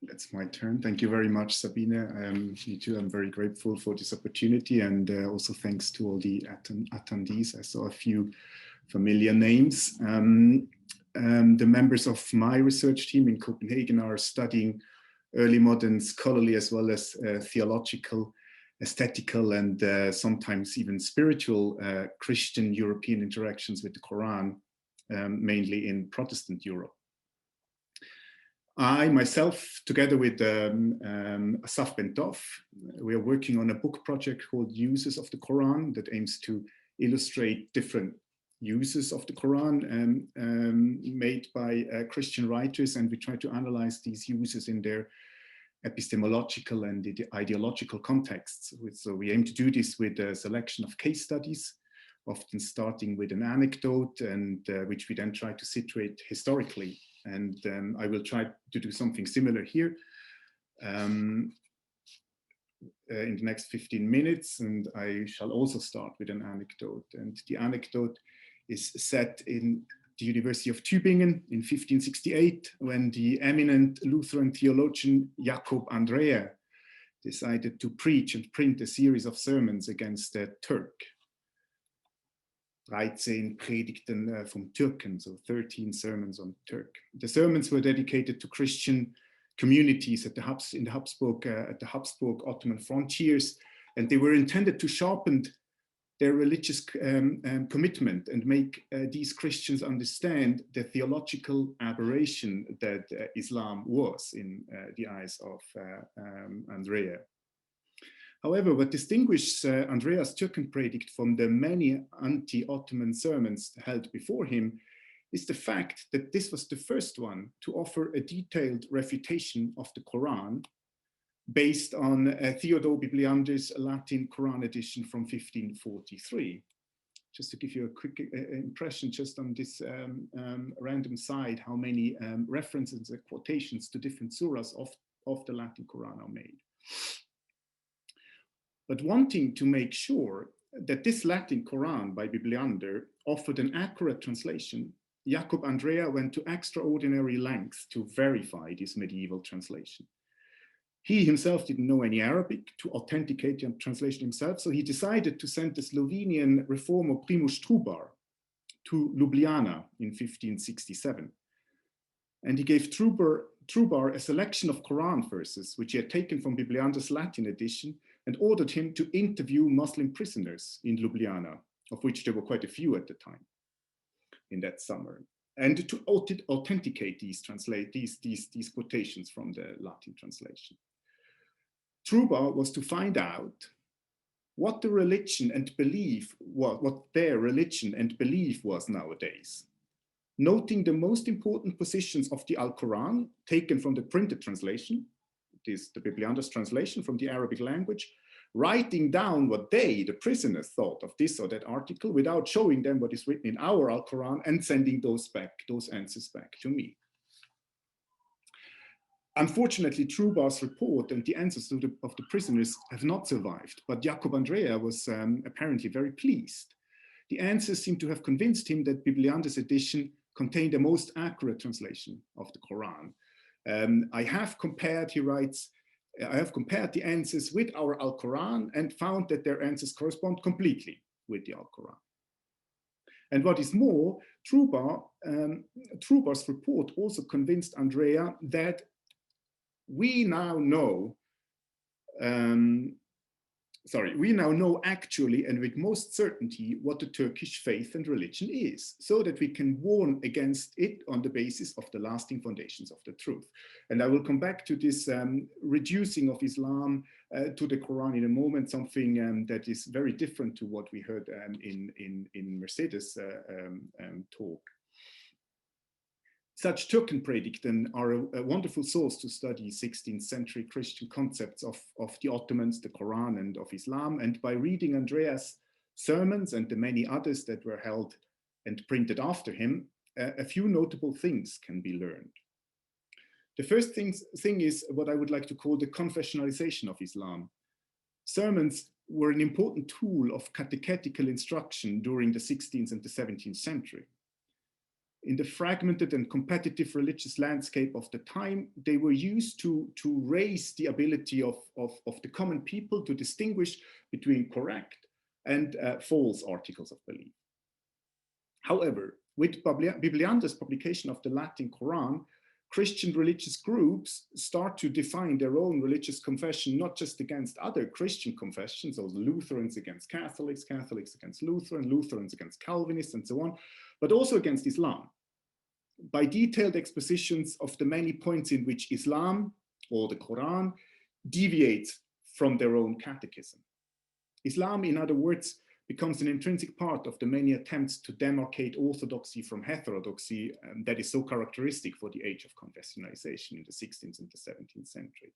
That's my turn. Thank you very much, Sabine. Me too. I'm very grateful for this opportunity, and also thanks to all the attendees. I saw a few familiar names. The members of my research team in Copenhagen are studying early modern scholarly as well as theological, aesthetical, and sometimes even spiritual Christian European interactions with the Quran, mainly in Protestant Europe. I myself, together with Asaf Bentov, we are working on a book project called Uses of the Quran that aims to illustrate different uses of the Quran made by Christian writers, and we try to analyze these uses in their epistemological and ideological contexts. So we aim to do this with a selection of case studies, often starting with an anecdote, and which we then try to situate historically. And I will try to do something similar here in the next 15 minutes. And I shall also start with an anecdote. And the anecdote is set in the University of Tübingen in 1568, when the eminent Lutheran theologian Jakob Andrea decided to preach and print a series of sermons against the Turk. 13 Predigten vom Türken, so 13 sermons on Turk. The sermons were dedicated to Christian communities at the Habsburg Ottoman frontiers, and they were intended to sharpen their religious commitment and make these Christians understand the theological aberration that Islam was in the eyes of Andrea. However, what distinguishes Andreas Türkenpredigt from the many anti-Ottoman sermons held before him is the fact that this was the first one to offer a detailed refutation of the Quran based on Theodore Bibliander's Latin Quran edition from 1543. Just to give you a quick impression, just on this random side, how many references and quotations to different surahs of the Latin Quran are made. But wanting to make sure that this Latin Quran by Bibliander offered an accurate translation, Jakob Andrea went to extraordinary lengths to verify this medieval translation. He himself didn't know any Arabic to authenticate the translation himself, so he decided to send the Slovenian reformer Primož Trubar to Ljubljana in 1567. And he gave Trubar a selection of Quran verses, which he had taken from Bibliander's Latin edition, and ordered him to interview Muslim prisoners in Ljubljana, of which there were quite a few at the time in that summer, and to authenticate these quotations from the Latin translation. Trubar was to find out what the religion and belief was, what their religion and belief was nowadays, noting the most important positions of the Al-Quran taken from the printed translation, is the Bibliander's translation from the Arabic language, writing down what they, the prisoners, thought of this or that article without showing them what is written in our Al-Quran, and sending those answers back to me. Unfortunately, Trubar's report and the answers of the prisoners have not survived, but Jakob Andrea was apparently very pleased. The answers seem to have convinced him that Bibliander's edition contained the most accurate translation of the Quran. I have compared, he writes, I have compared the answers with our Al-Quran and found that their answers correspond completely with the Al-Quran. And what is more, Trubar's report also convinced Andrea that we now know actually and with most certainty what the Turkish faith and religion is, so that we can warn against it on the basis of the lasting foundations of the truth. And I will come back to this reducing of Islam to the Quran in a moment, something that is very different to what we heard in Mercedes' talk. Such Türkenpredigten are a wonderful source to study 16th century Christian concepts of the Ottomans, the Quran, and of Islam. And by reading Andreas' sermons and the many others that were held and printed after him, a few notable things can be learned. The first thing is what I would like to call the confessionalization of Islam. Sermons were an important tool of catechetical instruction during the 16th and the 17th century. in the fragmented and competitive religious landscape of the time, they were used to raise the ability of the common people to distinguish between correct and false articles of belief. However, with Bibliander's publication of the Latin Quran, Christian religious groups start to define their own religious confession, not just against other Christian confessions, so Lutherans against Catholics, Catholics against Lutheran, Lutherans against Calvinists, and so on, but also against Islam, by detailed expositions of the many points in which Islam, or the Quran, deviates from their own catechism. Islam, in other words, becomes an intrinsic part of the many attempts to demarcate orthodoxy from heterodoxy that is so characteristic for the age of confessionalization in the 16th and the 17th century.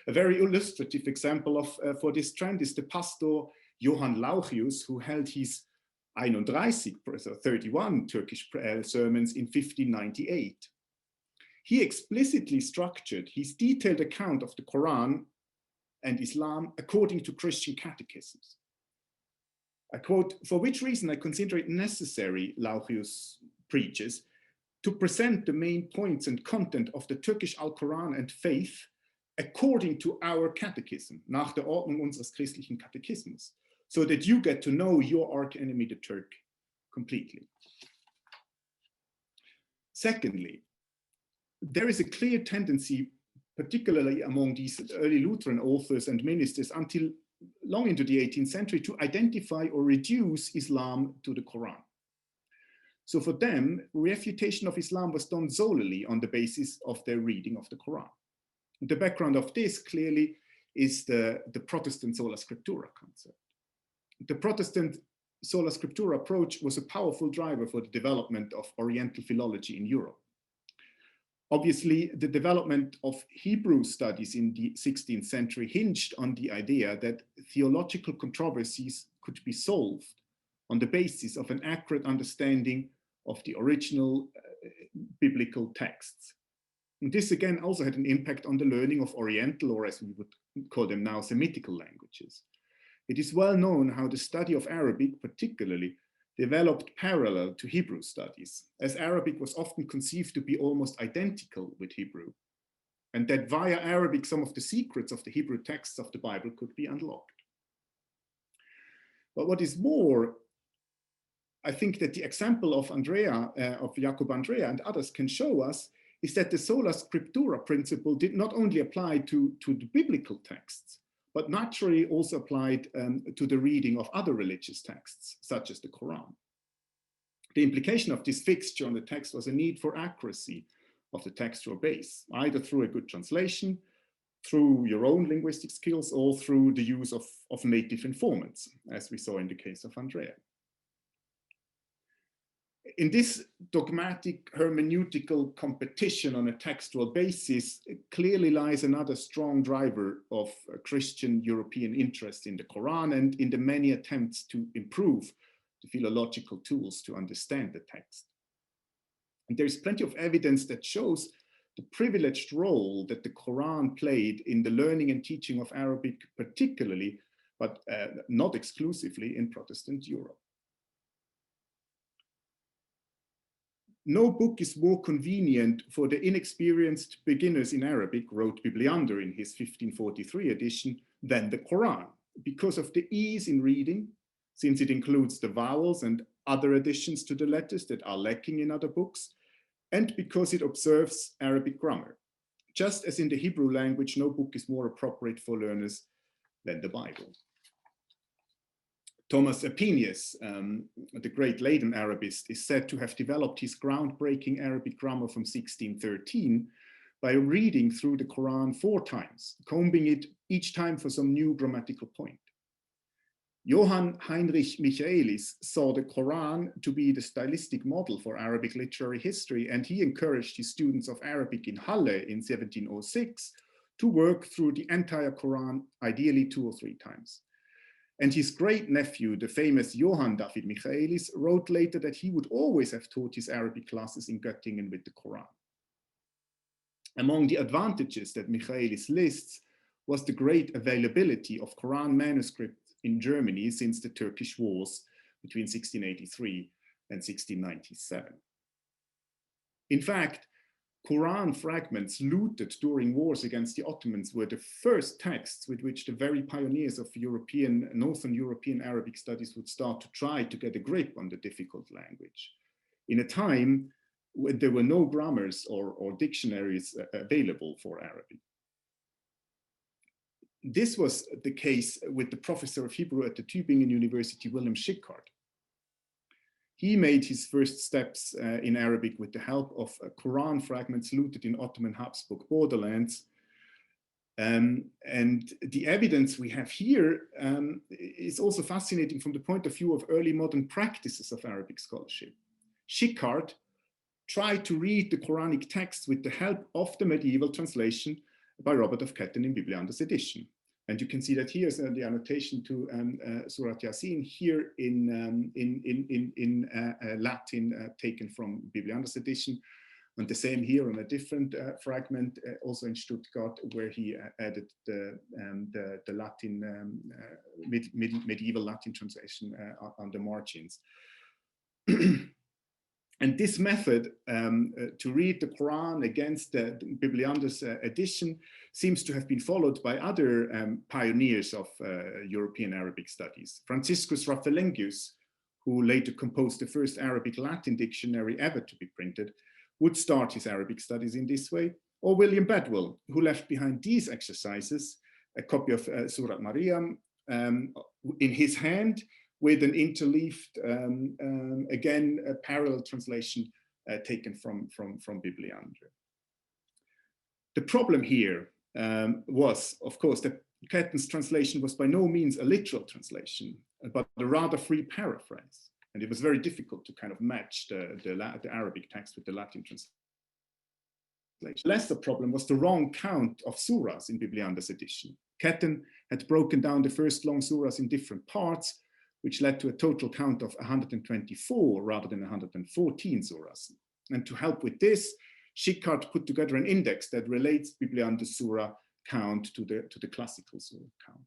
A very illustrative example for this trend is the pastor Johann Lauchius, who held his 31 Turkish sermons in 1598. He explicitly structured his detailed account of the Quran and Islam according to Christian catechisms. I quote, "For which reason I consider it necessary," Lauchius preaches, "to present the main points and content of the Turkish Al-Quran and faith according to our catechism, nach der Ordnung unseres christlichen Katechismus, so that you get to know your arch-enemy, the Turk, completely." Secondly, there is a clear tendency, particularly among these early Lutheran authors and ministers until long into the 18th century, to identify or reduce Islam to the Quran. So for them, refutation of Islam was done solely on the basis of their reading of the Quran. The background of this clearly is the Protestant sola scriptura concept. The Protestant sola scriptura approach was a powerful driver for the development of Oriental philology in Europe. Obviously, the development of Hebrew studies in the 16th century hinged on the idea that theological controversies could be solved on the basis of an accurate understanding of the original biblical texts. And this again also had an impact on the learning of Oriental, or as we would call them now, Semitical languages. It is well known how the study of Arabic, particularly, developed parallel to Hebrew studies, as Arabic was often conceived to be almost identical with Hebrew, and that via Arabic some of the secrets of the Hebrew texts of the Bible could be unlocked. But what is more, I think that the example of Jacob Andrea and others can show us is that the sola scriptura principle did not only apply to the biblical texts, but naturally also applied to the reading of other religious texts, such as the Quran. The implication of this fixture on the text was a need for accuracy of the textual base, either through a good translation, through your own linguistic skills, or through the use of native informants, as we saw in the case of Andrea. In this dogmatic hermeneutical competition on a textual basis, clearly lies another strong driver of Christian European interest in the Quran and in the many attempts to improve the philological tools to understand the text. And there's plenty of evidence that shows the privileged role that the Quran played in the learning and teaching of Arabic, particularly, but not exclusively, in Protestant Europe. No book is more convenient for the inexperienced beginners in Arabic, wrote Bibliander in his 1543 edition, than the Quran, because of the ease in reading, since it includes the vowels and other additions to the letters that are lacking in other books, and because it observes Arabic grammar. Just as in the Hebrew language, no book is more appropriate for learners than the Bible. Thomas Aepinius, the great Leiden Arabist, is said to have developed his groundbreaking Arabic grammar from 1613 by reading through the Quran 4 times, combing it each time for some new grammatical point. Johann Heinrich Michaelis saw the Quran to be the stylistic model for Arabic literary history, and he encouraged his students of Arabic in Halle in 1706 to work through the entire Quran, ideally 2 or 3 times. And his great nephew, the famous Johann David Michaelis, wrote later that he would always have taught his Arabic classes in Göttingen with the Quran. Among the advantages that Michaelis lists was the great availability of Quran manuscripts in Germany since the Turkish Wars between 1683 and 1697. In fact, Qur-an fragments looted during wars against the Ottomans were the first texts with which the very pioneers of Northern European Arabic studies would start to try to get a grip on the difficult language. In a time when there were no grammars or dictionaries available for Arabic. This was the case with the professor of Hebrew at the Tübingen University, Wilhelm Schickard. He made his first steps in Arabic with the help of Quran fragments looted in Ottoman Habsburg borderlands. And the evidence we have here is also fascinating from the point of view of early modern practices of Arabic scholarship. Schickard tried to read the Quranic text with the help of the medieval translation by Robert of Ketten in Bibliander's edition. And you can see that here's the annotation to Surat Yasin here in Latin Taken from Bibliander's edition. And the same here on a different fragment, also in Stuttgart, where he added the Latin, medieval Latin translation on the margins. And this method to read the Quran against the Bibliander's edition seems to have been followed by other pioneers of European Arabic studies. Franciscus Rafelengius, who later composed the first Arabic-Latin dictionary ever to be printed, would start his Arabic studies in this way, or William Bedwell, who left behind these exercises, a copy of Surat Maryam in his hand, with an interleaved, again, a parallel translation taken from Bibliander. The problem here was, of course, that Ketten's translation was by no means a literal translation, but a rather free paraphrase. And it was very difficult to kind of match the Arabic text with the Latin translation. The lesser problem was the wrong count of surahs in Bibliander's edition. Ketten had broken down the first long surahs in different parts, which led to a total count of 124 rather than 114 surahs. And to help with this, Schickard put together an index that relates Bibliander's surah count to the classical surah count.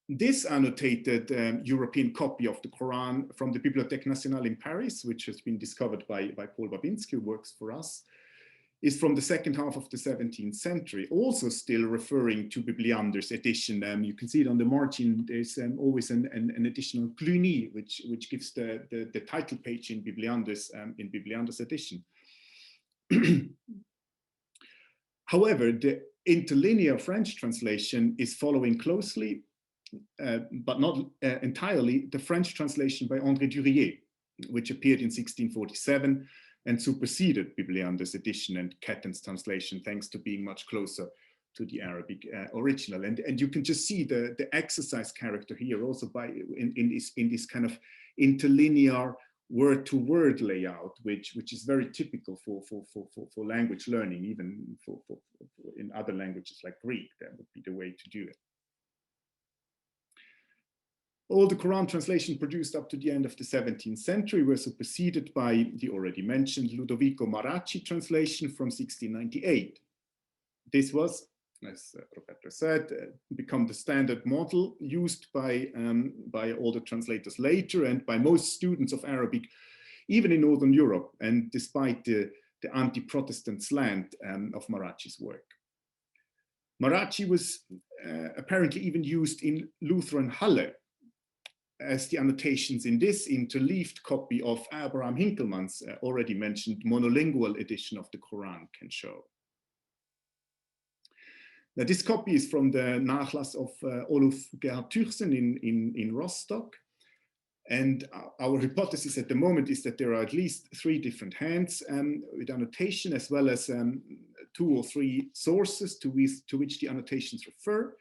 This annotated European copy of the Quran from the Bibliothèque Nationale in Paris, which has been discovered by Paul Babinski, who works for us, is from the second half of the 17th century, also still referring to Bibliander's edition. You can see it on the margin, there's always an additional Cluny, which gives the title page in Bibliander's edition. However, the interlinear French translation is following closely, but not entirely, the French translation by André Durier, which appeared in 1647, and superseded Bibliander's edition and Ketten's translation, thanks to being much closer to the Arabic original. And you can just see the exercise character here also in this kind of interlinear word-to-word layout, which is very typical for language learning, even in other languages like Greek. That would be the way to do it. All the Quran translation produced up to the end of the 17th century were superseded by the already mentioned Ludovico Maracci translation from 1698. This was, as Roberto said, become the standard model used by all the translators later and by most students of Arabic, even in Northern Europe, and despite the anti-Protestant slant of Maracci's work. Maracci was apparently even used in Lutheran Halle, as the annotations in this interleaved copy of Abraham Hinkelmann's already mentioned monolingual edition of the Quran can show. Now, this copy is from the Nachlass of Oluf Gerhard Türchen in Rostock. And our hypothesis at the moment is that there are at least 3 different hands with annotation, as well as 2 or 3 sources to which the annotations refer.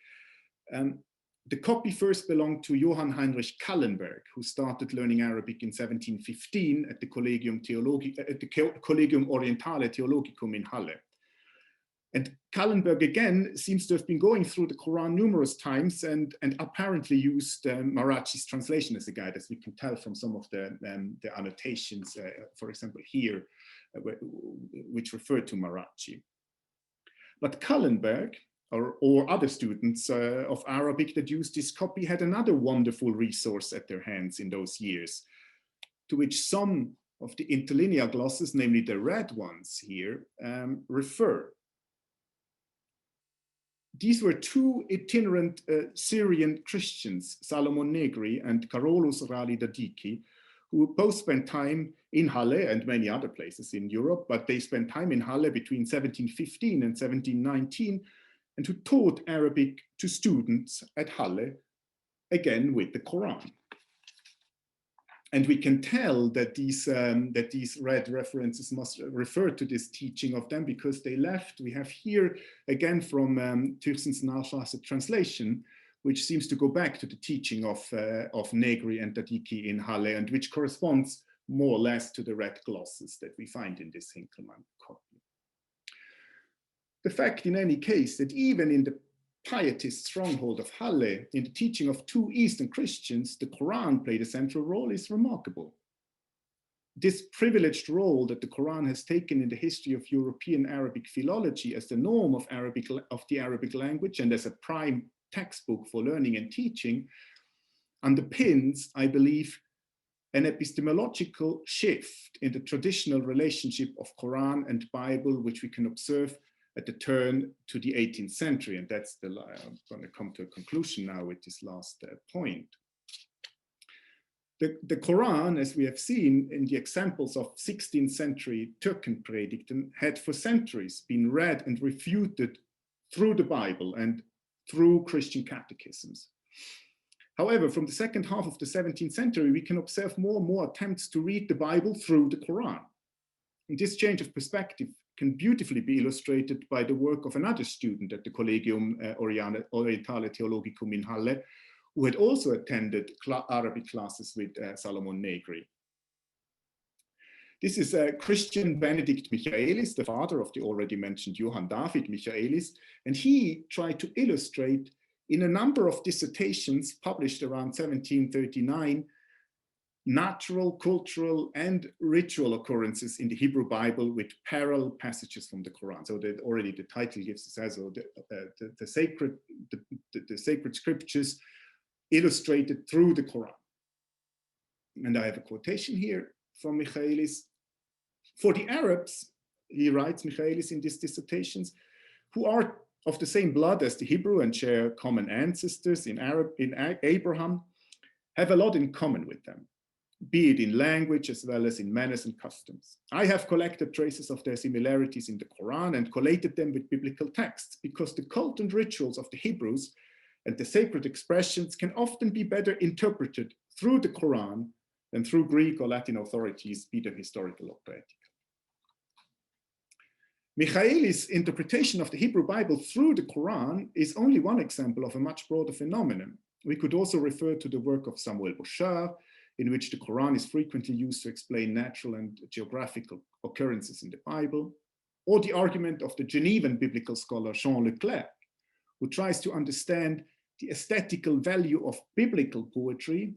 The copy first belonged to Johann Heinrich Kallenberg, who started learning Arabic in 1715 at the Collegium Orientale Theologicum in Halle. And Kallenberg again seems to have been going through the Quran numerous times and apparently used Maracci's translation as a guide, as we can tell from some of the annotations, for example here, which refer to Maracci. But Kallenberg, or other students of Arabic that used this copy, had another wonderful resource at their hands in those years, to which some of the interlinear glosses, namely the red ones here, refer. These were two itinerant Syrian Christians, Salomon Negri and Carolus Rali Dadiki, who both spent time in Halle and many other places in Europe, but they spent time in Halle between 1715 and 1719, and who taught Arabic to students at Halle, again with the Quran. And we can tell that these red references must refer to this teaching of them because they left. We have here, again from Thürsen's Nachlasse translation, which seems to go back to the teaching of Negri and Dadiki in Halle, and which corresponds more or less to the red glosses that we find in this Hinkelmann copy. The fact, in any case, that even in the pietist stronghold of Halle, in the teaching of two Eastern Christians, the Quran played a central role is remarkable. This privileged role that the Quran has taken in the history of European Arabic philology as the norm of the Arabic language and as a prime textbook for learning and teaching underpins, I believe, an epistemological shift in the traditional relationship of Quran and Bible, which we can observe at the turn to the 18th century. And that's I'm going to come to a conclusion now with this last point. The Quran, as we have seen in the examples of 16th century Türken Predigten, had for centuries been read and refuted through the Bible and through Christian catechisms. However, from the second half of the 17th century, we can observe more and more attempts to read the Bible through the Quran. And this change of perspective can beautifully be illustrated by the work of another student at the Collegium Orientale Theologicum in Halle, who had also attended Arabic classes with Salomon Negri. This is Christian Benedict Michaelis, the father of the already mentioned Johann David Michaelis, and he tried to illustrate in a number of dissertations published around 1739 natural, cultural, and ritual occurrences in the Hebrew Bible with parallel passages from the Quran. So that already the title gives us as the sacred scriptures illustrated through the Quran. And I have a quotation here from Michaelis. For the Arabs, he writes, Michaelis, in these dissertations, who are of the same blood as the Hebrew and share common ancestors in Abraham, have a lot in common with them, be it in language as well as in manners and customs. I have collected traces of their similarities in the Quran and collated them with biblical texts, because the cult and rituals of the Hebrews and the sacred expressions can often be better interpreted through the Quran than through Greek or Latin authorities, be them historical or poetical. Michaelis' interpretation of the Hebrew Bible through the Quran is only one example of a much broader phenomenon. We could also refer to the work of Samuel Bouchard, in which the Quran is frequently used to explain natural and geographical occurrences in the Bible, or the argument of the Genevan biblical scholar Jean Leclerc, who tries to understand the aesthetical value of biblical poetry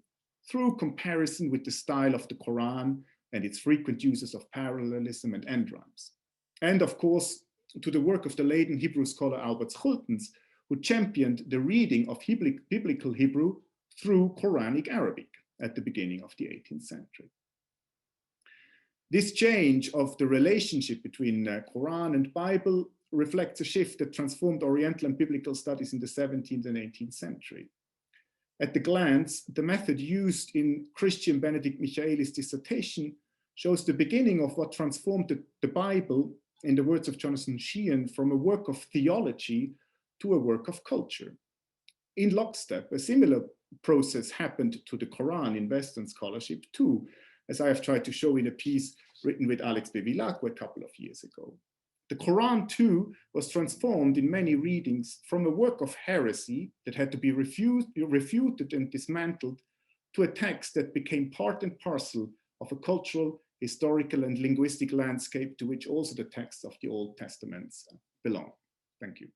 through comparison with the style of the Quran and its frequent uses of parallelism and end rhymes. And of course, to the work of the Leiden Hebrew scholar Albert Schultens, who championed the reading of biblical Hebrew through Quranic Arabic at the beginning of the 18th century. This change of the relationship between Quran and Bible reflects a shift that transformed Oriental and biblical studies in the 17th and 18th century. At the glance, the method used in Christian Benedict Michaelis' dissertation shows the beginning of what transformed the Bible, in the words of Jonathan Sheehan, from a work of theology to a work of culture. In lockstep, a similar process happened to the Quran in Western scholarship too, as I have tried to show in a piece written with Alex Bevilacqua a couple of years ago. The Quran too was transformed in many readings from a work of heresy that had to be refuted and dismantled to a text that became part and parcel of a cultural, historical, and linguistic landscape to which also the texts of the Old Testaments belong. Thank you.